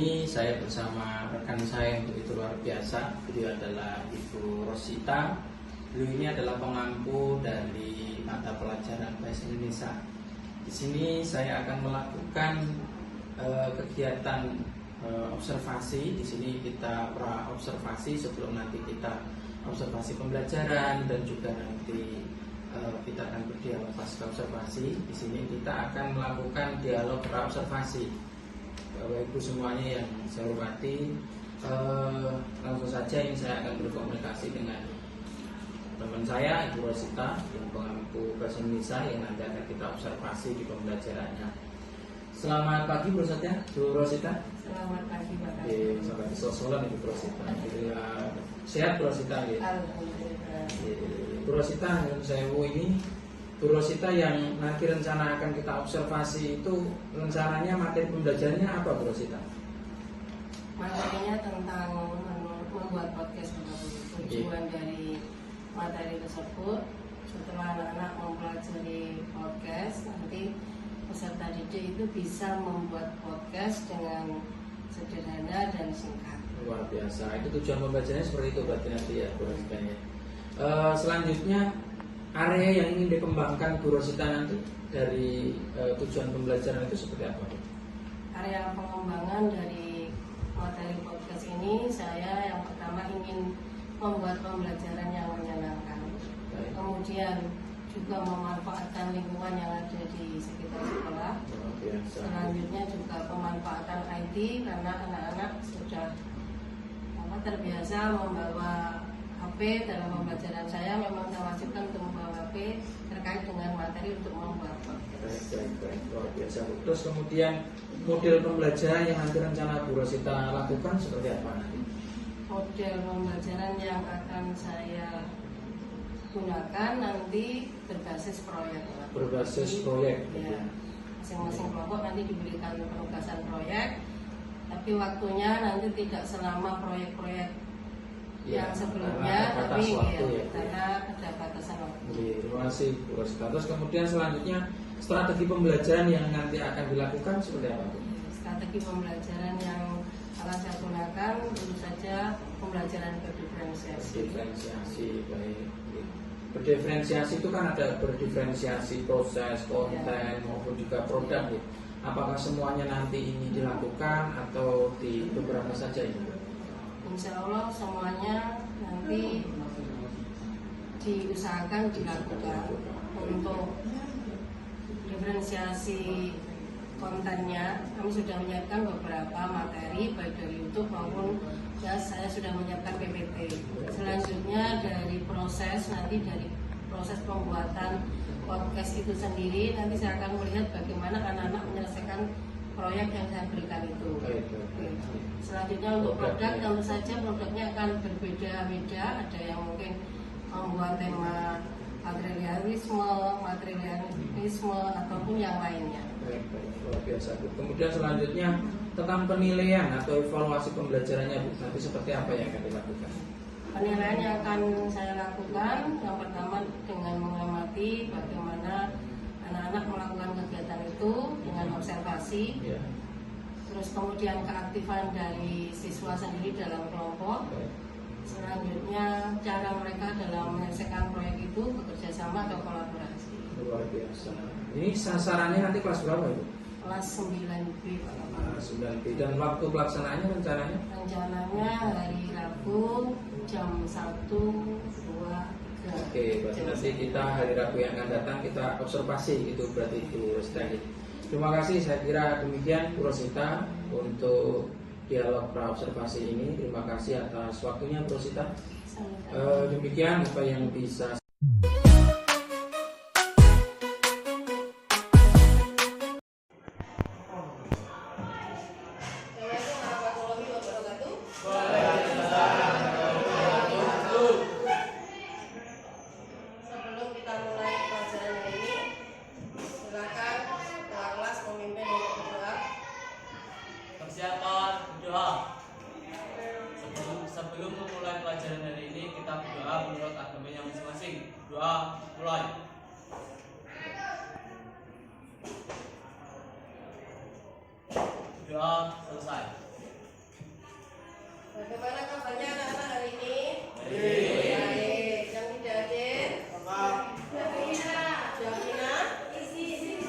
sini saya bersama rekan saya yang begitu luar biasa. Beliau adalah Ibu Rosita. Beliau ini adalah pengampu dari mata pelajaran Bahasa Indonesia. Di sini saya akan melakukan kegiatan observasi. Di sini kita pra-observasi sebelum nanti kita observasi pembelajaran, dan juga nanti kita akan berdialog pasca observasi. Di sini kita akan melakukan dialog pra-observasi. Bapak Ibu semuanya yang saya hormati, langsung saja ini saya akan berkomunikasi dengan teman saya Ibu Rosita yang pengampu Bahasa Indonesia yang nanti akan kita observasi di pembelajarannya. Selamat pagi Bu Rosita. Selamat pagi Pak. Sampai kesosolan Ibu Rosita. Sehat Bu Rosita. Alhamdulillah. Bu Rosita, saya ini Bu Rosita yang nanti rencana akan kita observasi itu rencananya materi pembelajarannya apa Bu Rosita? Materinya tentang membuat podcast. Tujuan dari materi tersebut, setelah anak-anak mempelajari podcast, nanti peserta didik itu bisa membuat podcast dengan sederhana dan singkat. Luar biasa. Itu tujuan pembelajarannya seperti itu berarti nanti ya Bu Rosita ya. Selanjutnya area yang ingin dikembangkan Bu Rosita nanti dari tujuan pembelajaran itu seperti apa? Area pengembangan dari materi podcast ini, saya yang pertama ingin membuat pembelajaran yang menyenangkan. Baik. Kemudian juga memanfaatkan lingkungan yang ada di sekitar sekolah. Selanjutnya juga pemanfaatan IT, karena anak-anak sudah terbiasa membawa HP dalam pembelajaran. Saya memang saya wajibkan untuk membawa HP terkait dengan materi untuk membuat podcast. Baik, luar biasa. Terus kemudian model pembelajaran yang nanti rencana Bu Rosita lakukan seperti apa nanti? Model pembelajaran yang akan saya gunakan nanti berbasis proyek. Berbasis proyek. Ya, masing-masing kelompok nanti diberikan penugasan proyek, tapi waktunya nanti tidak selama proyek-proyek yang sebelumnya, tapi karena ada batasan waktu. Terima kasih Bu Rosita. Terus kemudian selanjutnya strategi pembelajaran yang nanti akan dilakukan seperti apa Bu? Strategi pembelajaran yang akan saya gunakan tentu saja pembelajaran berdiferensiasi. Berdiferensiasi, baik. Berdiferensiasi itu kan ada berdiferensiasi proses, konten maupun juga produk ya. Apakah semuanya nanti ini dilakukan atau di beberapa saja ini? Insya Allah semuanya nanti diusahakan dilakukan. Untuk diferensiasi kontennya, kami sudah menyiapkan beberapa materi baik dari YouTube maupun saya sudah menyiapkan PPT. Selanjutnya dari proses pembuatan podcast itu sendiri, nanti saya akan melihat bagaimana anak-anak menyelesaikan proyek yang saya berikan itu. Selanjutnya untuk produk, tentu saja produknya akan berbeda-beda. Ada yang mungkin membuat tema materialisme ataupun yang lainnya. Baik, luar biasa Bu. Kemudian selanjutnya tentang penilaian atau evaluasi pembelajarannya Bu, nanti seperti apa yang akan dilakukan? Penilaian yang akan saya lakukan, yang pertama dengan mengamati bagaimana anak-anak melakukan kegiatan itu dengan observasi. Ya. Terus kemudian keaktifan dari siswa sendiri dalam kelompok. Selanjutnya cara mereka dalam menyelesaikan proyek itu bekerja sama atau kolaborasi. Luar biasa. Ini sasarannya nanti kelas berapa itu? Kelas 9B. 9B. Dan waktu pelaksanaannya rencananya? Rencananya hari Rabu jam 1, 2, 3. Oke, berarti nanti kita hari Rabu yang akan datang kita observasi itu berarti Bu Rosita. Terima kasih, saya kira demikian Bu Rosita untuk dialog pra-observasi ini. Terima kasih atas waktunya Bu Rosita. Demikian apa yang bisa Sebelum memulai pelajaran hari ini, kita berdoa menurut agamanya masing-masing. Doa mulai. Doa selesai. Bagaimana kabarnya anak-anak hari ini? Baik. Yang tidak hadir? Jamina? Izin.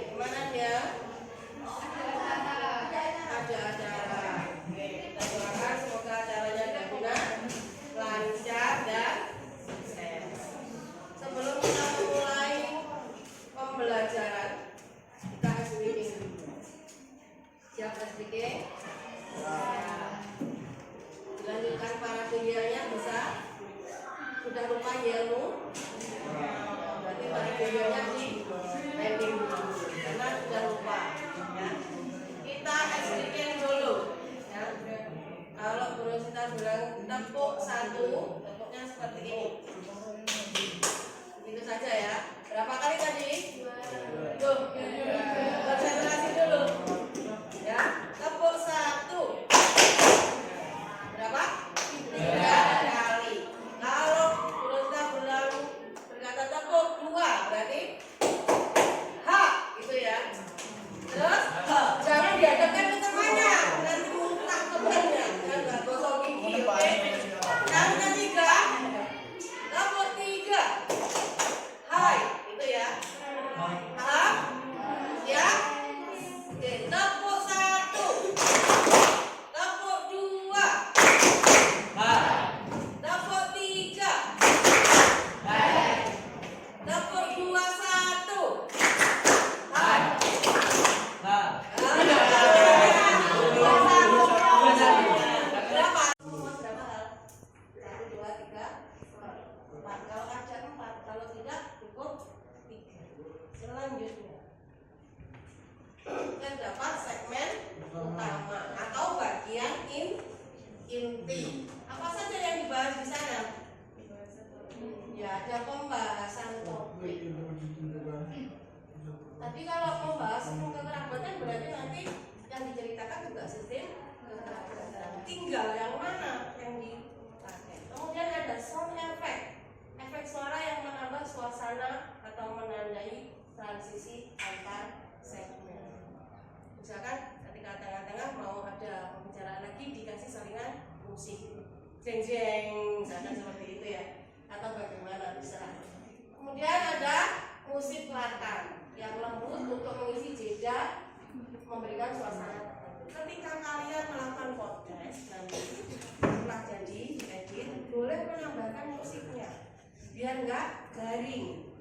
Kemana dia? Ada acara. Oke, kita doakan semoga acaranya Jamina lancar dan sukses. Sebelum kita memulai pembelajaran, kita speaking dulu. Siap speaking? Dilanjutkan para dunianya bisa? Sudah lupa ilmu? Berarti para dunianya di pending dulu karena sudah lupa ya. Kita speaking dulu ya. Kalau guru kita bilang tepuk satu, tepuknya seperti ini. Begitu saja ya. Berapa kali tadi? Tuh, konsentrasi dulu ya. Tepuk satu. Berapa? 3 kali. Kalau kita bilang berkata tepuk 2, berarti ha, gitu ya. Terus jangan dihadapkan ke temannya, nanti muntah temannya, kan nggak gosok gigi, oke? Yang ketiga, tepuk 3. Hai, gitu ya. Paham? Ya? Oke, tepuk 1. Tepuk 2. Tepuk 3. Tepuk 2, 1. Berapa? Berapa hal? 1, 2, 3, 4. Kalau ada 4, kalau tidak cukup 3. Selanjutnya kita dapat segmen utama atau bagian inti. Apa saja yang dibahas di sana? Ya, ada pembahasan topik. Tapi kalau membahas sistem kekerabatan berarti nanti yang diceritakan juga sistem kekerabatan. Tinggal yang mana yang dipakai. Kemudian ada sound effect, efek suara yang menambah suasana atau menandai transisi antar segmen. Misalkan ketika tengah-tengah mau ada pembicaraan lagi dikasih saringan musik, jeng-jeng, misalkan seperti itu ya. Atau bagaimana bisa. Kemudian ada musik latar yang lembut untuk mengisi jeda, memberikan suasana tertentu. Ketika kalian melakukan podcast nanti setelah jadi diedit, boleh menambahkan musiknya biar nggak garing.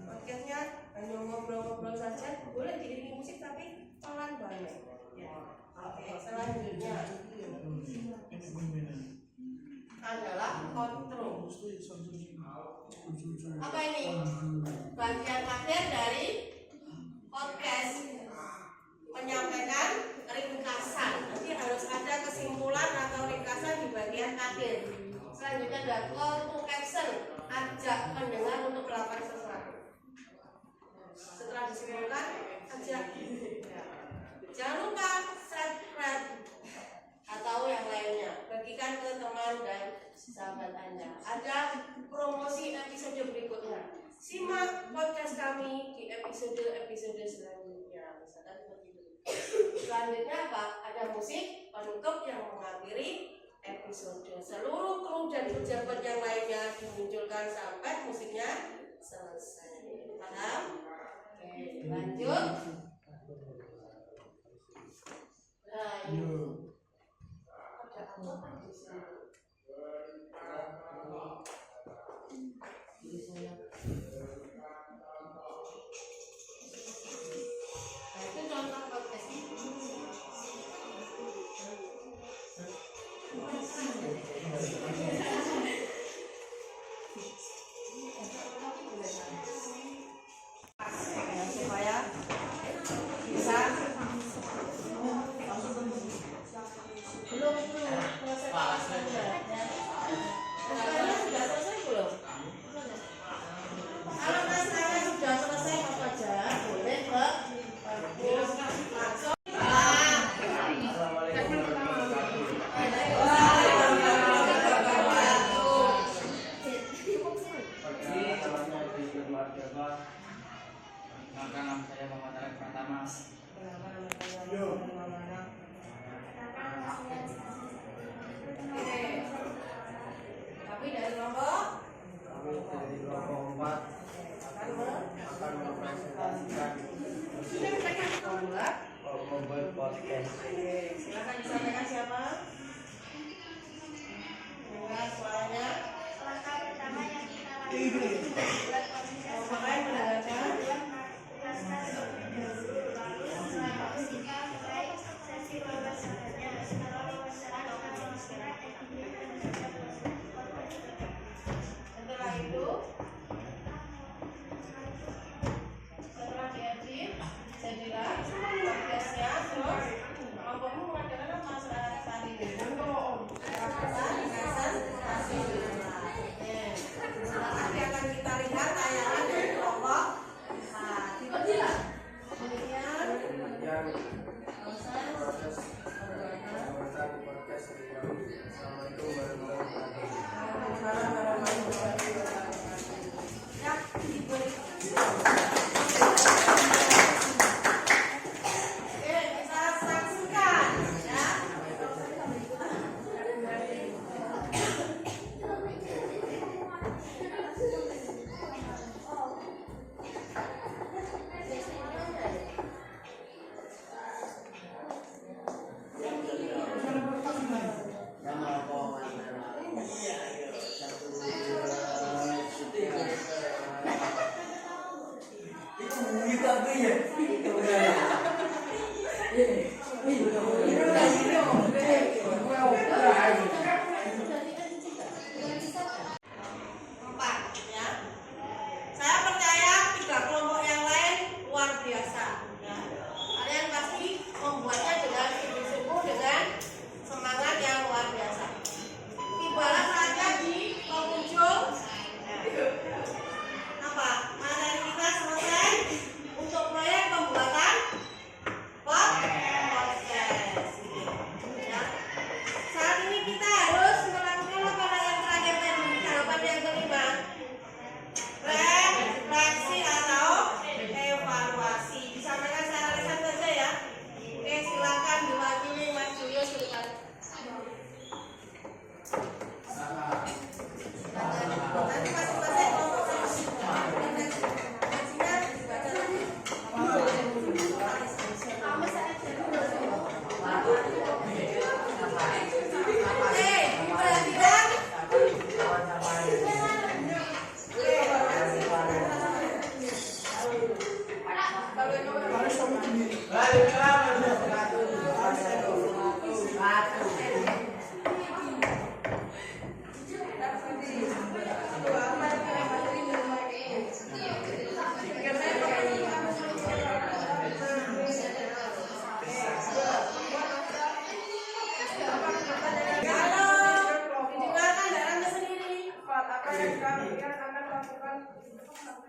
Podcastnya hanya ngobrol-ngobrol saja, boleh diiringi musik tapi pelan banget. Ya. Oke, selanjutnya adalah outro. Apa ini? Bagian akhir dari podcast, menyampaikan ringkasan. Nanti harus ada kesimpulan atau ringkasan di bagian akhir. Selanjutnya ada call to action, ajak pendengar untuk melakukan sesuatu. Setelah disimpulkan, ajak. Jangan lupa subscribe atau yang lainnya, bagikan ke teman dan sahabat Anda. Ada promosi episode berikutnya. Simak podcast kami di episode selanjutnya. Misalkan seperti itu. Selanjutnya apa? Ada musik penutup yang mengakhiri episode. Seluruh kru dan pejabat yang lainnya dimunculkan sampai musiknya selesai. Paham? Oke, lanjut. Nah, ini. Itu contoh podcastnya. Supaya bisa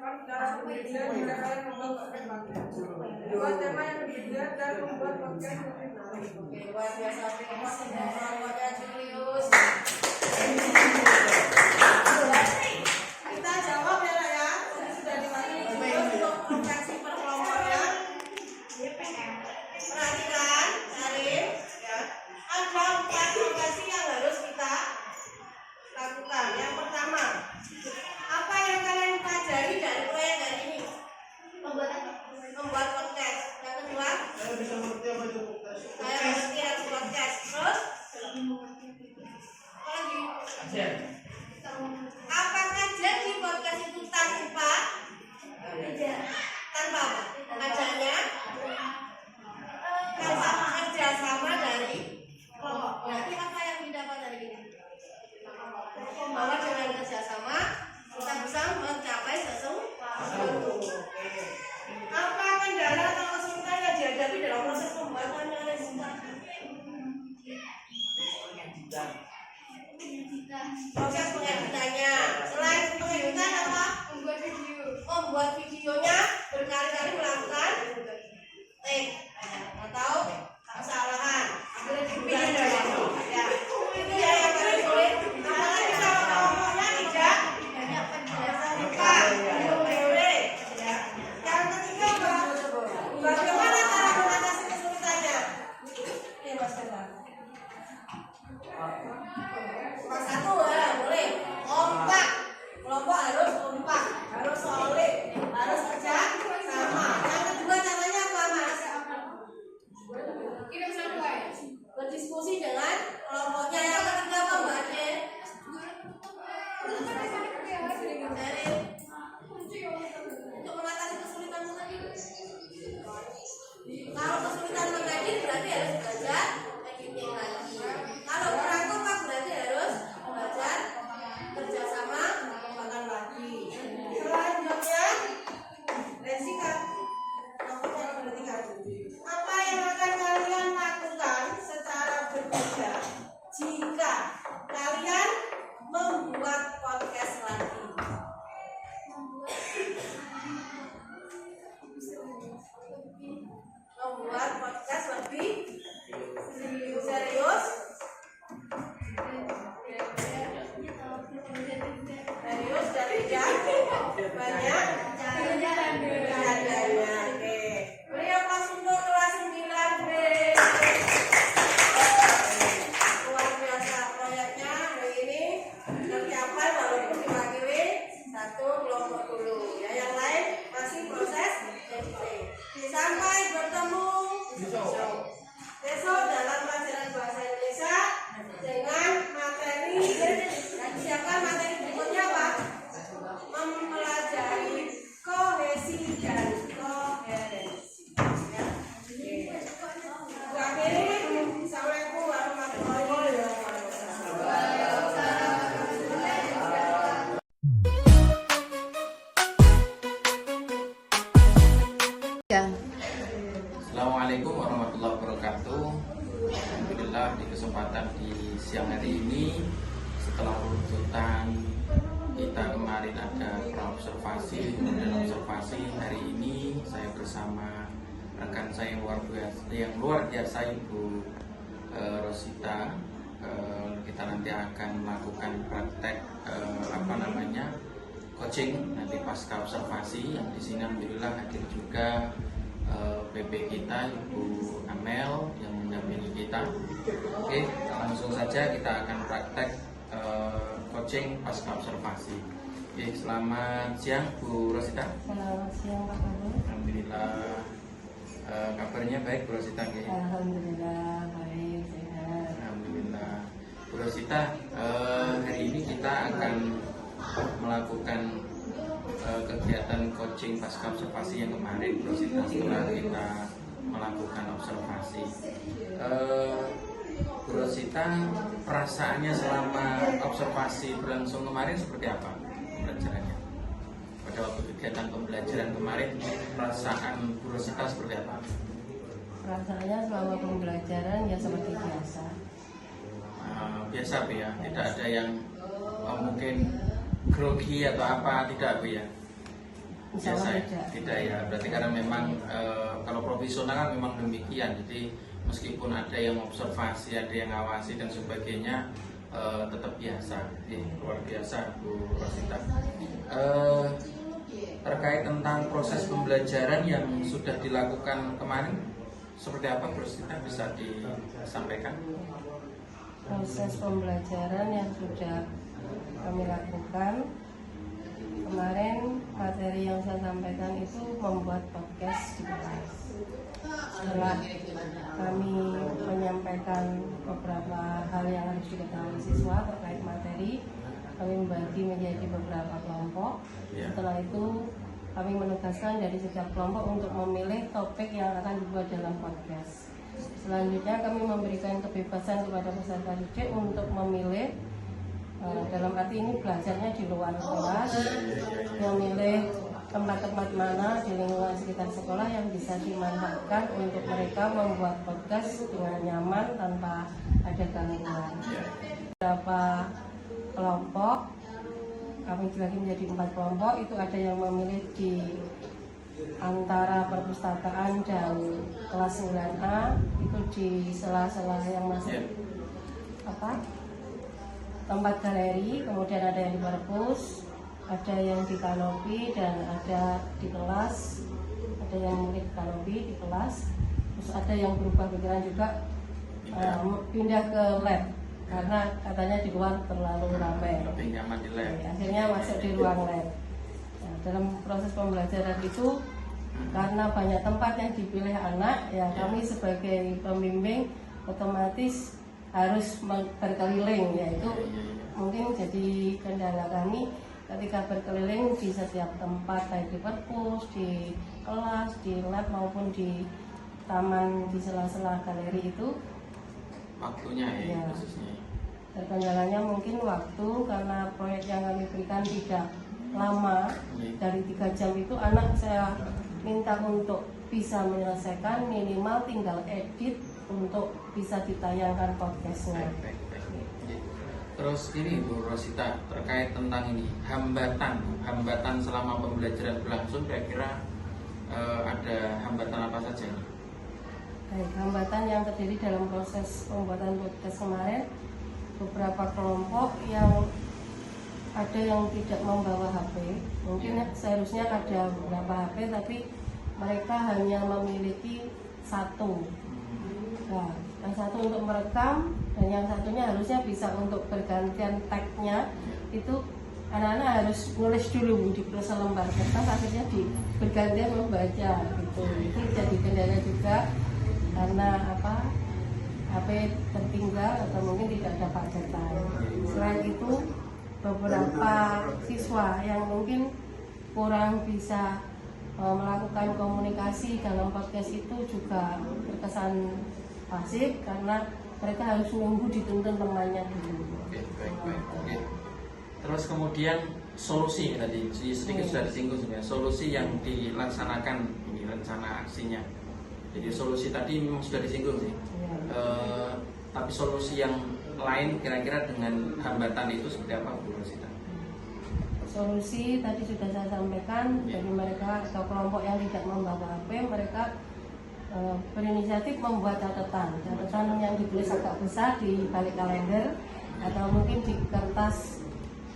percakapan secara berbeda jika kalian membuat podcast lagi. Buat tema yang berbeda dan membuat podcast lebih menarik. Oke, luar biasa. Terima kasih kelompoknya Julius. Kita jawab ya Nak ya. Sudah dipanggil untuk profesi per kelompoknya. Perhatikan, Karim, ya. Ada 4 profesi yang harus kita lakukan. Yang pertama, apa yang kalian pelajari dari proyek hari ini? Membuat podcast. Yang kedua, saya mengerti harus podcast. Terus, apa lagi? Apakah jadi podcast itu tanpa adanya kerjasama dari kelompok? Berarti apa yang didapat dari ini? Bahwa dengan kerjasama kita bisa mencapai sesuatu. Apa kendala atau kesulitan yang dihadapi dalam proses pembuatan proses pengeditannya? Selain pengeditan apa? Membuat videonya berkali-kali melakukan take atau kesalahan. Ya, itu ya yang paling sulit. Apalagi kalau kelompoknya tidak lupa, boleh. Ya. Yang ketiga apa? Bagaimana cara mengatasi kesulitannya? Oke, Mas Firman. Mas satu ya, boleh. Kompak. Kelompok harus kompak, harus solid, harus kerja sama. Yang kedua caranya apa, Mas? Berdiskusi dengan kelompoknya. Yang ketiga apa, Mbak Ade? Untuk mengatasi kesulitan tadi. Kalau kesulitan mengedit berarti harus belajar editing lagi. Kalau kurang kompak berarti harus belajar kerjasama mengembangkan lagi. Selanjutnya, resika. Apa yang akan kalian lakukan secara berbeda jika kalian membuat podcast lagi? Membuat podcast lebih serius. Serius dan tidak banyak bercandanya. Oke. Beliau kelas untuk kelas 9B. Luar biasa proyeknya hari ini tercapai walaupun diwakili satu kelompok dulu. Ya, yang lain masih proses editing. Sampai bertemu besok dalam pelajaran bahasa Indonesia dengan materi yang disiapkan. Materi berikutnya apa? Mempelajari kohesi dan koherensi. Ya. Akhirnya, Assalamualaikum warahmatullahi wabarakatuh. Assalamualaikum warahmatullahi wabarakatuh. Alhamdulillah di kesempatan di siang hari ini, setelah runtutan kita kemarin ada praobservasi, kemudian observasi, hari ini saya bersama rekan saya yang luar biasa Ibu Rosita. Kita nanti akan melakukan praktek coaching nanti pasca observasi. Yang di sini alhamdulillah hadir juga PP kita Ibu Amel yang mendampingi kita. Oke, langsung saja kita akan praktek coaching pasca observasi. Oke, selamat siang Bu Rosita. Selamat siang Pak Guru. Alhamdulillah kabarnya baik Bu Rosita. Alhamdulillah baik, sehat. Alhamdulillah Bu Rosita, hari ini kita akan melakukan kegiatan coaching pasca observasi yang kemarin Bu Rosita, setelah kita melakukan observasi. Bu Rosita, perasaannya selama observasi berlangsung kemarin seperti apa pembelajarannya? Pada waktu kegiatan pembelajaran kemarin, perasaan Bu Rosita seperti apa? Rasanya selama pembelajaran ya seperti biasa. Biasa Bu ya, tidak ada yang mungkin grogi atau apa, tidak Bu ya? Insya Allah tidak ya. Berarti karena memang kalau profesional kan memang demikian. Jadi meskipun ada yang observasi, ada yang ngawasi dan sebagainya, tetap biasa. Luar biasa Bu Rosita. Terkait tentang proses pembelajaran yang sudah dilakukan kemarin, seperti apa Bu Rosita, bisa disampaikan? Proses pembelajaran yang sudah kami lakukan kemarin, materi yang saya sampaikan itu membuat podcast di kelas. Setelah kami menyampaikan beberapa hal yang harus diketahui siswa terkait materi, kami membagi menjadi beberapa kelompok. Setelah itu kami menugaskan dari setiap kelompok untuk memilih topik yang akan dibuat dalam podcast. Selanjutnya kami memberikan kebebasan kepada peserta didik untuk memilih, dalam arti ini belajarnya di luar kelas, memilih tempat-tempat mana di lingkungan sekitar sekolah yang bisa dimanfaatkan untuk mereka membuat podcast dengan nyaman tanpa ada gangguan. Beberapa kelompok kami bagi menjadi 4 kelompok, itu ada yang memilih di antara perpustakaan dan kelas 9A, itu di sela-sela yang masuk tempat galeri, kemudian ada yang di perpus, ada yang di kanopi, dan ada di kelas, ada yang memilih di kanopi di kelas, terus ada yang berubah pikiran juga, pindah ke lab karena katanya di luar terlalu ramai, lebih nyaman di lab. Akhirnya masuk di ruang lab. Nah, dalam proses pembelajaran itu, karena banyak tempat yang dipilih anak, ya kami sebagai pembimbing otomatis harus berkeliling, yaitu mungkin jadi kendala kami ketika berkeliling di setiap tempat, baik di perpus, di kelas, di lab maupun di taman, di sela-sela galeri itu. Waktunya ya. Khususnya. Terkendalanya mungkin waktu, karena proyek yang kami berikan tidak lama, dari 3 jam itu anak saya minta untuk bisa menyelesaikan, minimal tinggal edit untuk bisa ditayangkan podcastnya. Terus ini Bu Rosita, terkait tentang ini hambatan selama pembelajaran berlangsung, kira-kira ada hambatan apa saja? Baik, hambatan yang terjadi dalam proses pembuatan podcast kemarin, beberapa kelompok yang ada yang tidak membawa HP, mungkin seharusnya ada beberapa HP tapi mereka hanya memiliki 1. Nah, yang 1 untuk merekam dan yang satunya harusnya bisa untuk bergantian tag-nya. Itu anak-anak harus nulis dulu di selembar kertas, akhirnya bergantian membaca gitu. Itu jadi kendala juga karena HP tertinggal atau mungkin tidak dapat data. Selain itu, beberapa siswa yang mungkin kurang bisa melakukan komunikasi dalam podcast itu juga terkesan pasif karena mereka harus menunggu dituntun temannya dulu. Baik. Terus kemudian solusi tadi sedikit sudah disinggung sebenarnya, solusi yang dilaksanakan ini rencana aksinya. Jadi solusi tadi memang sudah disinggung sih. Tapi solusi yang lain kira-kira dengan hambatan itu seperti apa Bu Rosita? Solusi tadi sudah saya sampaikan, bagi mereka atau kelompok yang tidak membawa HP, mereka berinisiatif membuat catatan yang ditulis agak besar di balik kalender atau mungkin di kertas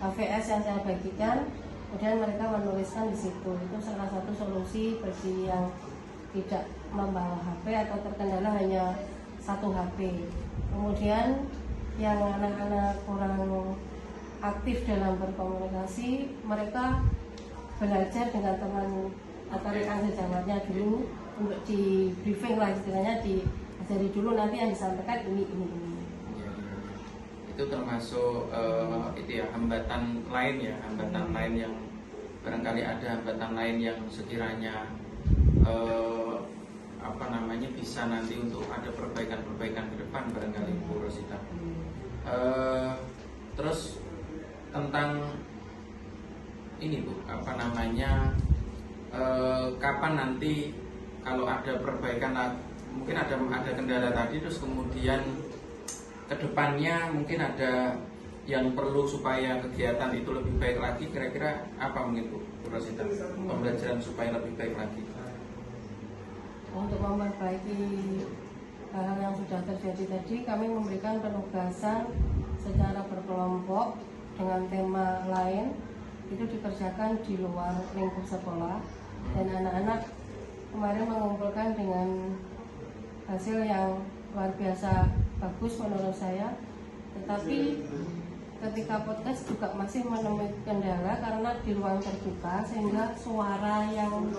HVS yang saya bagikan, kemudian mereka menuliskan di situ. Itu salah satu solusi bagi yang tidak membawa HP atau terkendala hanya 1 HP. Kemudian yang anak-anak kurang aktif dalam berkomunikasi, mereka belajar dengan teman atau rekan sejawatnya dulu untuk di briefing lah istilahnya, diajari dulu, nanti yang disampaikan ini. Itu termasuk itu ya, hambatan lain yang barangkali ada hambatan lain yang sekiranya bisa nanti untuk ada perbaikan ke depan barangkali Bu Rosita. Terus tentang ini Bu, kapan nanti kalau ada perbaikan, mungkin ada kendala tadi, terus kemudian kedepannya mungkin ada yang perlu supaya kegiatan itu lebih baik lagi, kira-kira apa mungkin Bu Rosita? Pembelajaran supaya lebih baik lagi. Untuk memperbaiki hal-hal yang sudah terjadi tadi, kami memberikan penugasan secara berkelompok dengan tema lain, itu dikerjakan di luar lingkup sekolah, dan anak-anak kemarin mengumpulkan dengan hasil yang luar biasa bagus menurut saya. Tetapi ketika podcast juga masih menemui kendala karena di ruang terbuka, sehingga suara yang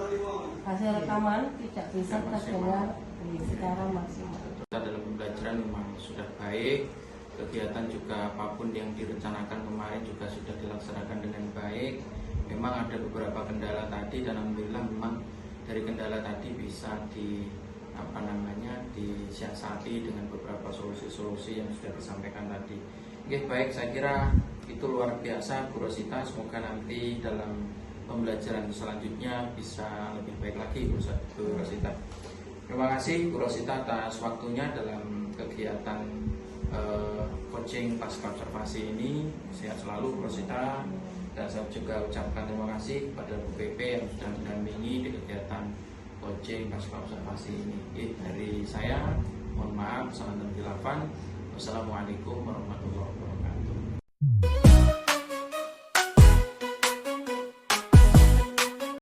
hasil rekaman tidak bisa terdengar secara maksimal. Dalam pembelajaran memang sudah baik, kegiatan juga apapun yang direncanakan kemarin juga sudah dilaksanakan dengan baik. Memang ada beberapa kendala tadi, dan alhamdulillah memang dari kendala tadi bisa disiasati dengan beberapa solusi-solusi yang sudah disampaikan tadi. Oke, baik, saya kira itu luar biasa Bu Rosita. Semoga nanti dalam pembelajaran selanjutnya bisa lebih baik lagi Bu Rosita. Terima kasih Bu Rosita atas waktunya dalam kegiatan coaching pasca observasi ini. Sehat selalu Bu Rosita. Dan saya juga ucapkan terima kasih kepada Bu PP yang sudah mendampingi di kegiatan coaching pasca observasi ini. Dari saya, mohon maaf, salam dan khilafan. Wassalamualaikum warahmatullahi wabarakatuh.